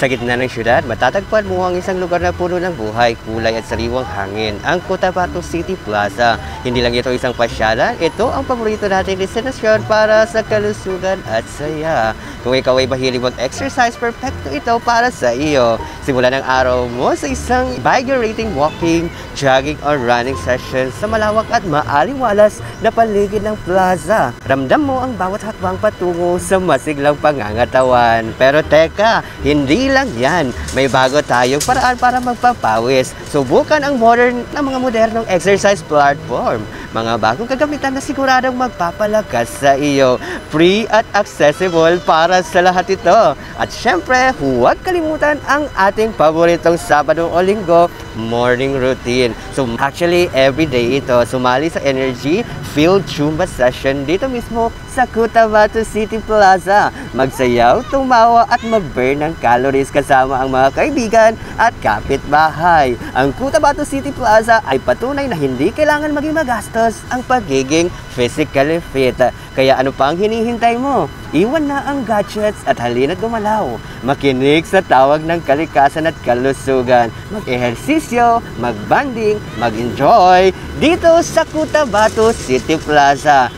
Sa gitna ng syudad, matatagpuan mo ang isang lugar na puno ng buhay, kulay at sariwang hangin, ang Cotabato City Plaza. Hindi lang ito isang pasyalan, ito ang paborito nating destinasyon para sa kalusugan at saya. Kung ikaw ay mahilig mag-exercise, perfecto ito para sa iyo. Simula ng araw mo sa isang invigorating walking, jogging or running session sa malawak at maaliwalas na paligid ng plaza. Ramdam mo ang bawat hakbang patungo sa masiglang pangangatawan. Pero teka, hindi lang yan. May bago tayong paraan para magpapawis. Subukan ang mga modernong exercise platform. Mga bagong kagamitan na siguradong magpapalakas sa iyo. Free at accessible para sa lahat ito. At syempre, huwag kalimutan ang ating paboritong Sabado o Linggo morning routine. So actually, everyday ito, sumali sa Energy Field Zumba session dito mismo sa Cotabato City Plaza. Magsayaw, tumawa at mag-burn ng calories kasama ang mga kaibigan at kapitbahay. Ang Cotabato City Plaza ay patunay na hindi kailangan maging magastos ang pagiging physically fit. Kaya ano pa ang hinihintay mo? Iwan na ang gadgets at halina't gumalaw. Makinig sa tawag ng kalikasan at kalusugan. Mag-ehersisyo, mag-banding, mag-enjoy dito sa Cotabato City Plaza.